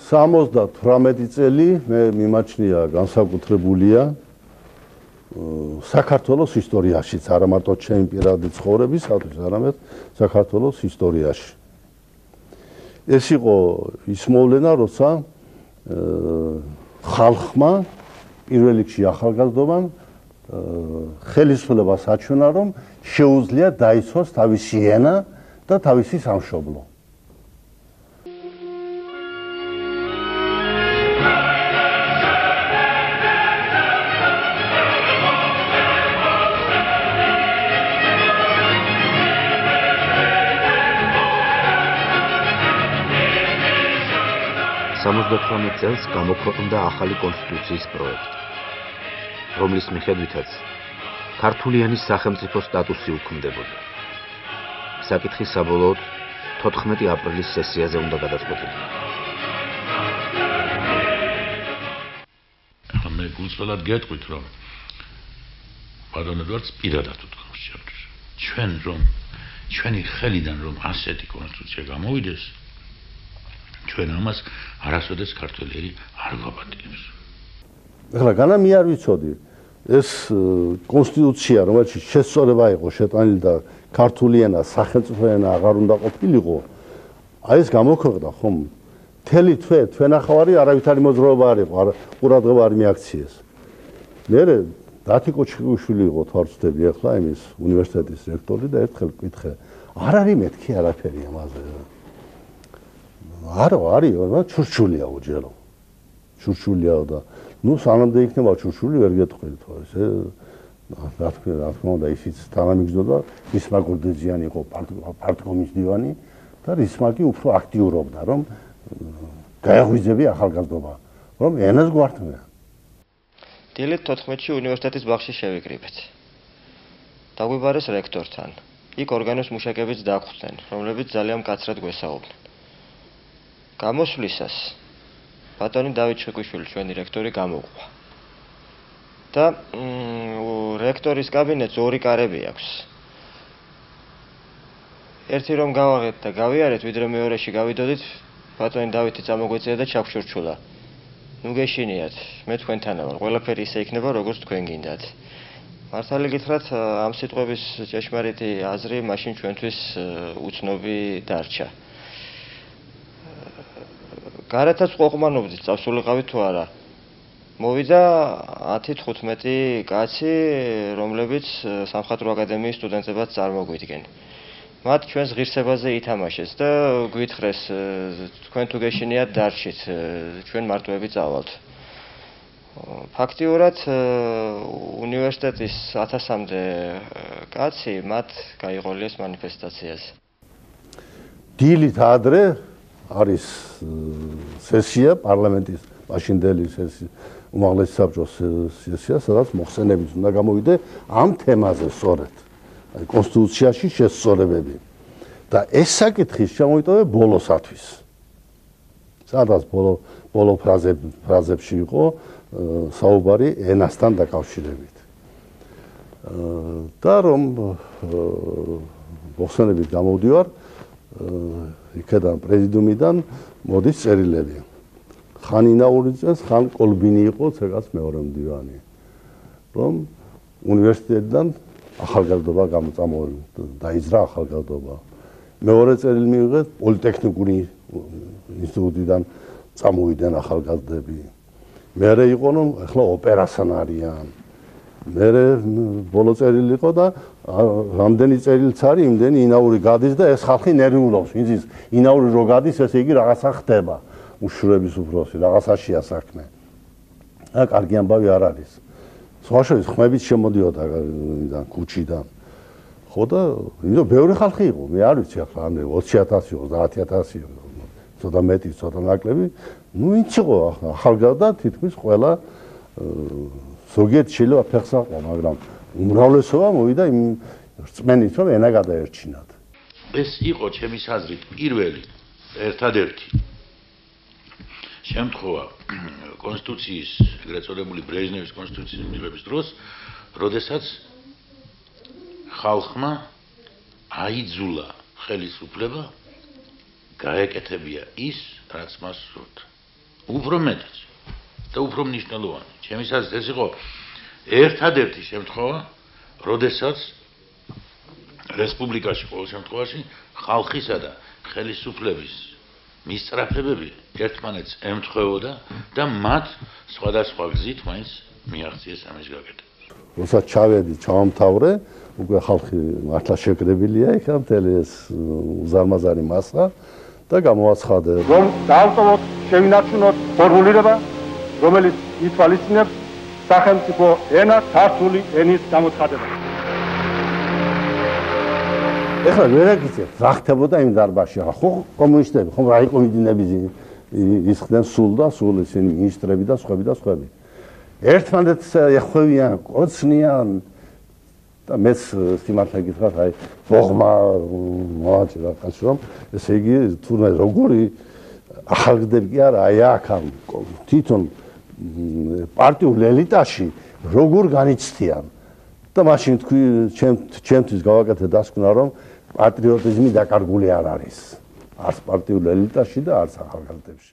78 წელი მე მიმაჩნია განსაკუთრებულია საქართველოს ისტორიაშიც, არა მარტო ჩემი პირადი ცხოვრებისათვის, არამედ საქართველოს ისტორიაში. ეს იყო ის მოვლენა, როცა ხალხმა პირველ რიგში ახალგაზრდობამ ხელისუფლებას აჩვენა, რომ შეუძლია დაიცვას თავისი ენა და თავისი სამშობლო. წელს გამოქვეყნდა ახალი კონსტიტუციის პროექტი, რომლის მიხედვითაც ქართულიანის სახელმწიფო სტატუსი უქმდებოდა. საკითხი საბოლოოდ 14 აპრილის სესიაზე უნდა გადაწყვეტილიყო. მე გულწრფელად გეტყვით, რომ ბატონ ედვარდს პირადად უთქვამს ჩემთვის. ჩვენი ხელიდან რომ ასეთი კონსტიტუცია გამოვიდეს, ჩვენ ამას არასოდეს ქართველი არ გვაპატიებს. ეხლა განა მე არ ვიცოდი ეს კონსტიტუცია, რომელშიც შესწორება იყო შეტანილი და ქართული ენა სახელმწიფო ენა აღარ უნდა ყოფილიყო, აი ეს გამოქვეყნდა ხომ? მთელი თვენახევარი არავითარი მოძრაობა არ იყო, ყურადღება არ მიაქციეს. მე დათი კოჩხიშვილი იყო თვალწდები ახლა იმის უნივერსიტეტის რექტორი და ერთხელ ვკითხე, არ არის მეთქი არაფერი ამაზე. არა, არის, ჩურჩულია უჯერო. ჩურჩულიაო და ნუ სანამდე იქნება ჩურჩული ვერ გეტყვით, ესე რა თქმა უნდა ისიც თანამიგზნოდა, რისმა გორდეძიანი იყო პარტკომის დივანი და რისმა კი უფრო აქტიურობდა, რომ გაეღვიძები ახალგაზრდობა, რომ ენას გვართმევენ. დილით 14-ში უნივერსიტეტის ბაღში შევიკრიბეთ. დაგვიბარეს რექტორთან. იქ ორგანოს მუშაკებიც დაგვხვდნენ, რომლებიც ძალიან მკაცრად გვესაუბრნენ. გამოსვლისას ბატონი დავით შეკვიშვილი ჩვენი რექტორი გამოვყვა. და რექტორის კაბინეტს ორი კარები აქვს. ერთი რომ გავაღეთ და გავიარეთ, ვიდრე მეორეში გავიდოდით, ბატონი დავითი წამოგვეწია და ჩაგვშურჩულა. ნუ გეშინიათ, მე თქვენთანა ვარ, ყველაფერი ისე იქნება, როგორც თქვენ გინდათ. მართალი გითხრათ, ამ სიტყვების ჭეშმარიტი აზრი მაშინ ჩვენთვის უცნობი დარჩა. გარეთაც ყოყმანობდით, წავსულიყავით თუ არა. მოვიდა 10-15 კაცი, რომლებიც სამხატვრო აკადემიის სტუდენტებად წარმოგვიდგენ. მათ ჩვენს ღირსებაზე ითამაშეს და გვითხრეს, თქვენ თუ გეშინიათ დარჩით, ჩვენ მარტოები წავალთ. ფაქტიურად უნივერსიტეტის 1000-მდე კაცი მათ გაიყოლიეს მანიფესტაციაზე. დილით ადრე არის სესია პარლამენტის მაშინდელი სესია უმაღლესი საბჭოს სესია, სადაც მოხსენებიც უნდა გამოვიდე ამ თემაზე სწორედ. აი კონსტიტუციაში შესწორებები. და ეს საკითხი შემოიტოვე ბოლოსათვის. სადაც ბოლო ფრაზებში იყო საუბარი ენასთან დაკავშირებით. და რომ მოხსენებით გამოვდივარ, იქიდან პრეზიდიუმიდან მოდის წერილები. ხან ინაურიძეს, ხან კოლბინი იყო ცეკას მეორე მდივანი. რომ უნივერსიტეტიდან ახალგაზრდობა დაიძრა ახალგაზრდობა. მეორე წერილი მიიღეთ პოლიტექნიკური ინსტიტუტიდან წამოვიდნენ ახალგაზრდები. მერე იყო რომ ახლა ოპერასთან არიან. მერე ბოლო წერილი იყო და რამდენი წერილიც არის, იმდენი ინაური გადის და ეს ხალხი ნერვიულობს. ვინც ინაური რო გადის, ესე იგი რაღაცა ხდება. უშურების უფროსი, რაღაცაშია საქმე. და კარგი ამბავი არ არის. სხვა შორის ხმებით შემოდიოდა ქუჩიდან. ხო და იმდო ბევრი ხალხი იყო, მე არ ვიცი ახლა 20,000 იყო, 30,000 იყო, ცოტა მეტი, ცოტა ნაკლები. ნუ ვინც იყო ახალგაზრდა თითქმის ყველა ზოგიერთ შეიძლება ფეხს აყვა, მაგრამ უმრავლესობა მოვიდა იმ რწმენით, რომ ენა გადაერჩინათ. ეს იყო ჩემის აზრით პირველი, ერთადერთი შემთხვევა კონსტიტუციის, ეგრეთ წოდებული ბრეჟნევის კონსტიტუციის მიღების დროს, როდესაც ხალხმა აიძულა ხელისუფლება გაეკეთებია ის, რაც მას სურდა. უფრო მეტიც და უფრო მნიშვნელოვანი. ჩემის აზრით ეს იყო ერთადერთი შემთხვევა, როდესაც რესპუბლიკაში ყოველ შემთხვევაში ხალხისა და ხელისუფლების მისწრაფებები ერთმანეთს ემთხვეოდა და მათ სხვადასხვა გზით მაინც მიაღწიეს ამის გაკეთება. როცა ჩავედი, ჩავამთავრე, უკვე ხალხი მართლა შეკრებილია იქ მთელი ეს უზარმაზარი მასა და გამოაცხადე, რომ დაავტოვოთ, შევინარჩუნოთ ფორმულირება, რომელიც ითვალისწინებს სახელმწიფო ენა ქართული ენის გამოცხადება. ეხლა ვერ აკეთებ, რა ხდებოდა იმ დარბაზში, ხო კომუნისტები, ხომ რა იყო მიდინები ისხდნენ სულ და სულ ისინი მინისტრები და სხვები. ერთმანეთს ეხვევიან, კოცნიან და მეც სიმართლე გითხრათ, აი ბოღმა მოაჭრა კაცს რომ ესე იგი თურმე როგორი ახალგდები კი არა, აი აქ თვითონ პარტიულ ელიტაში როგორ განიცდიან და მაშინ თქვი ჩემთვის გავაკეთე დასკვნა რომ პატრიოტიზმი დაკარგული არ არის არც პარტიულ ელიტაში და არც ახალგაზრდებში.